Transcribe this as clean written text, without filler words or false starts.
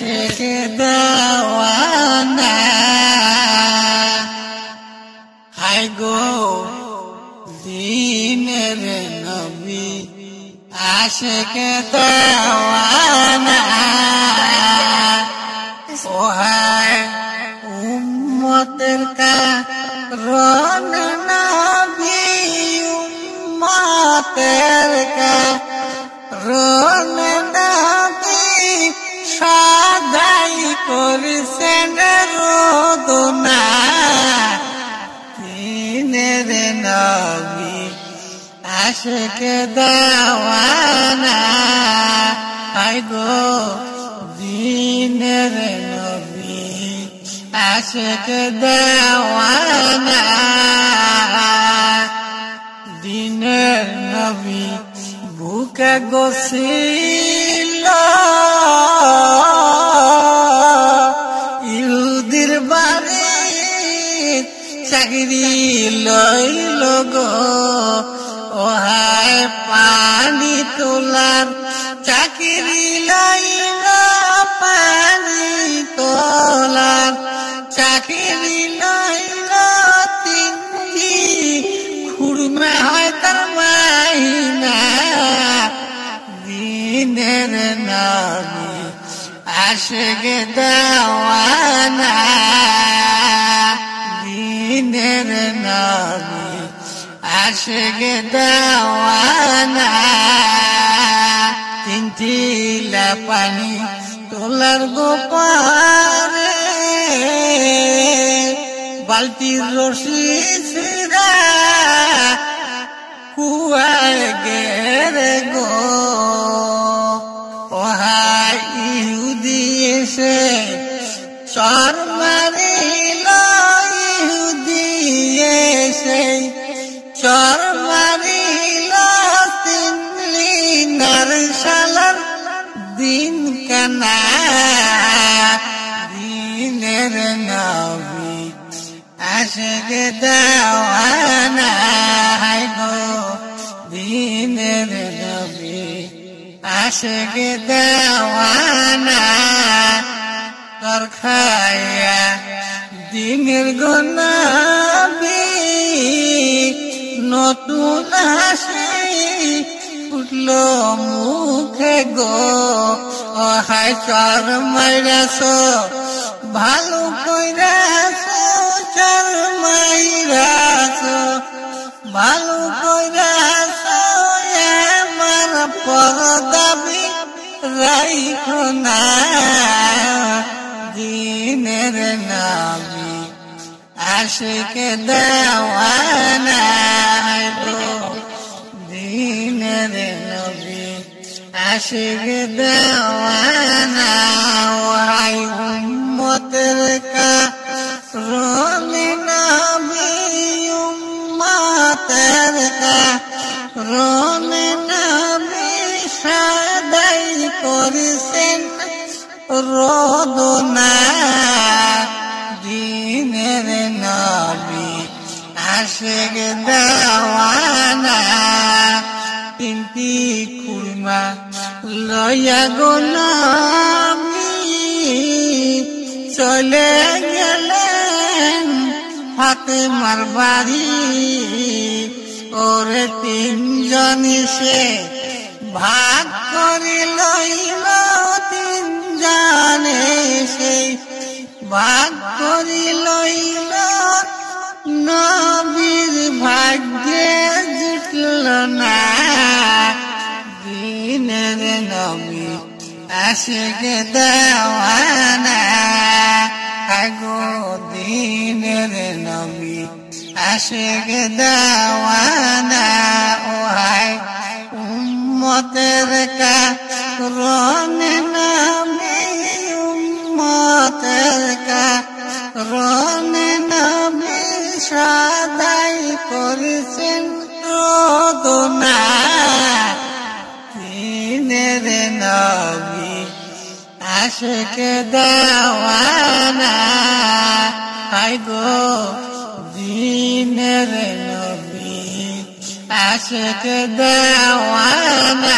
আশিক দেওয়ানা হায় গো দিনের নবী আশিক দেওয়ানা ও হায় উম্মতের কারণ নবী উম্মতের কারণ নবী সদাই করেছেন রোদনা দিনের নবী আশিক দেওয়ানা হায় গো দিনের নবী আশিক দেওয়ানা দিনের নবী বুকে গোসিল ইহুদির বাড়ি চাকরি লইল গো ও হায় পানি তোলার চাকরি লইল পানি তোলার চাকরি লইল তিনটি খুরমা হয় তার মাইনা দিনের নবী আশিক দেওয়ানা দিনের নবী আশিক দেওয়ানা তিনটি পানি তোলার গোপারে বালতির রশি ছিড়া কুয়ায় গেরে গো ওহাই ইহুদি এসে চর মারিল ইহুদি এসে চর মারিল তিনলি নারশালার দিন কানা দিনের নবী আশিক দেওয়ানা হায় গো দিনের নবী আশিক দেওয়ানা তর খায়া দিনের গো নবী নতুন হাসি উঠল মুখে গো ও হায় চর মাইরাছ ভালো কইরাছ চর মাইরাছ ভালো কইরাছ আমার পর দাবি রাইখো না দিনের নবী আশিক দেওয়ানা গো দিনের নবী আশিক দেওয়ানা ওহাই উম্মতের কারণ নবী উম্মতের কারণ নবী সদাই করেছেন রোদনা দিনের নবী আশিক দেওয়ানা তিনটি খুরমা লইয়া গো নবী চলে গেলেন ফাতেমার বাড়ি ওরে তিনজন সে ভাগ করে লইল তিনজনে সে ভাগ করে লইল নবীর ভাগ্যে জুটল না দিনের নবী আশিক দেওয়ানা আগো দিনের নবী আশিক দেওয়ানা ও হায় উম্মতের কারণ নবী উম্মতের কারণ নবী সদাই করেছেন রোদনা দিনের নবী আশিক দেওয়ানা হায় গো দিনের নবী আশিক দেওয়ানা